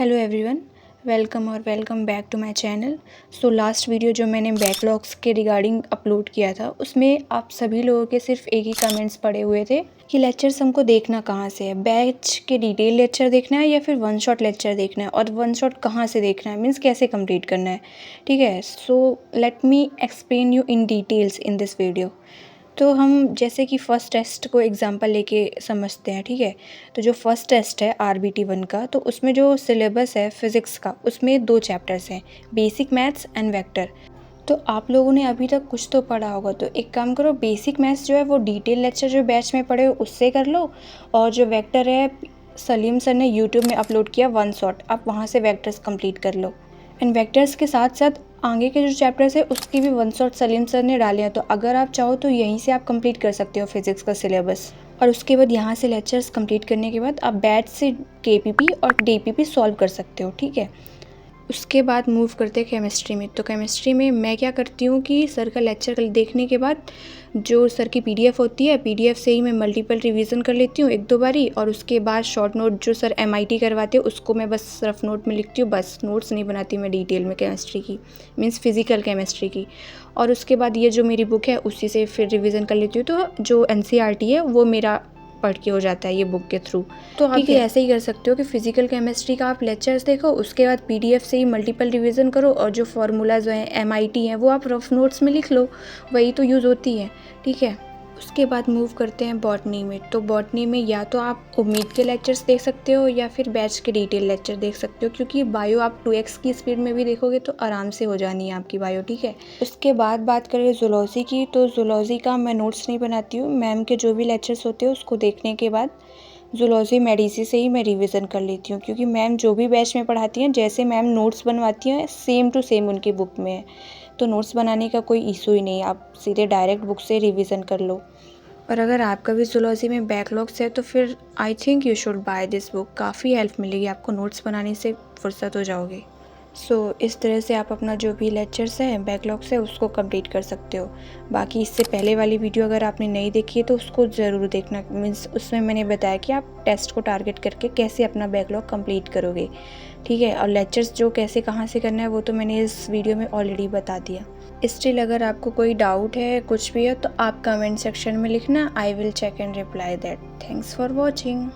Hello everyone, welcome back to my channel. So last video जो मैंने backlogs के regarding upload किया था उसमें आप सभी लोगों के सिर्फ एक ही कमेंट्स पड़े हुए थे कि लेक्चर्स हमको देखना कहाँ से है, बैच के डिटेल लेक्चर देखना है या फिर वन शॉट लेक्चर देखना है, और वन शॉट कहाँ से देखना है मीन्स कैसे कंप्लीट करना है। ठीक है, so let me explain you in details in this video. तो हम जैसे कि फ़र्स्ट टेस्ट को एग्जांपल लेके समझते हैं। ठीक है, तो जो फर्स्ट टेस्ट है RBT 1 का, तो उसमें जो सिलेबस है फिज़िक्स का उसमें 2 चैप्टर्स हैं, बेसिक मैथ्स एंड वेक्टर। तो आप लोगों ने अभी तक कुछ तो पढ़ा होगा, तो एक काम करो, बेसिक मैथ्स जो है वो डिटेल लेक्चर जो बैच में पढ़े हो उससे कर लो, और जो वेक्टर है सलीम सर ने यूट्यूब में अपलोड किया वन शॉट, आप वहाँ से वेक्टर्स कंप्लीट कर लो। एंड वेक्टर्स के साथ साथ आगे के जो चैप्टर्स है उसकी भी वन शॉट सलीम सर ने डाले हैं, तो अगर आप चाहो तो यहीं से आप कंप्लीट कर सकते हो फिज़िक्स का सिलेबस। और उसके बाद यहाँ से लेक्चर्स कंप्लीट करने के बाद आप बैच से KPP और DPP सॉल्व कर सकते हो। ठीक है, उसके बाद मूव करते हैं केमिस्ट्री में। तो केमिस्ट्री में मैं क्या करती हूँ कि सर का लेक्चर देखने के बाद जो सर की PDF होती है, PDF से ही मैं मल्टीपल रिवीजन कर लेती हूँ 1-2 बारी, और उसके बाद शॉर्ट नोट जो सर MIT करवाते हैं उसको मैं बस रफ नोट में लिखती हूँ, बस नोट्स नहीं बनाती मैं डिटेल में केमिस्ट्री की, मीन्स फिज़िकल केमिस्ट्री की। और उसके बाद ये जो मेरी बुक है उसी से फिर रिवीजन कर लेती हूँ, तो जो NCERT है वो मेरा पढ़ के हो जाता है ये बुक के थ्रू। तो आप ये ऐसे ही कर सकते हो कि फिजिकल केमिस्ट्री का आप लेक्चर्स देखो, उसके बाद PDF से ही मल्टीपल रिवीजन करो, और जो फार्मूलाज हैं MIT हैं वो आप रफ नोट्स में लिख लो, वही तो यूज़ होती है। ठीक है, उसके बाद मूव करते हैं बॉटनी में। तो बॉटनी में या तो आप उम्मीद के लेक्चर्स देख सकते हो या फिर बैच के डिटेल लेक्चर देख सकते हो, क्योंकि बायो आप 2x की स्पीड में भी देखोगे तो आराम से हो जानी है आपकी बायो। ठीक है, उसके बाद बात करें जूलॉजी की, तो जूलॉजी का मैं नोट्स नहीं बनाती हूँ, मैम के जो भी लेक्चर्स होते हैं उसको देखने के बाद जूलॉजी मेडिसी से ही मैं रिवीजन कर लेती हूँ, क्योंकि मैम जो भी बैच में पढ़ाती हैं जैसे मैम नोट्स बनवाती हैं सेम टू सेम उनकी बुक में है, तो नोट्स बनाने का कोई इशू ही नहीं, आप सीधे डायरेक्ट बुक से रिवीजन कर लो। और अगर आपका भी जूलॉजी में बैकलॉग्स है तो फिर I think you should by this book, काफ़ी हेल्प मिलेगी आपको, नोट्स बनाने से फुर्सत हो जाओगे। इस तरह से आप अपना जो भी लेक्चर्स है बैकलॉग्स है उसको कंप्लीट कर सकते हो। बाकी इससे पहले वाली वीडियो अगर आपने नहीं देखी है तो उसको ज़रूर देखना, मीन्स उसमें मैंने बताया कि आप टेस्ट को टारगेट करके कैसे अपना बैकलॉग कंप्लीट करोगे। ठीक है, और लेक्चर्स जो कैसे कहाँ से करना है वो तो मैंने इस वीडियो में ऑलरेडी बता दिया। स्टिल अगर आपको कोई डाउट है कुछ भी है तो आप कमेंट सेक्शन में लिखना, I will check and reply that. Thanks for watching.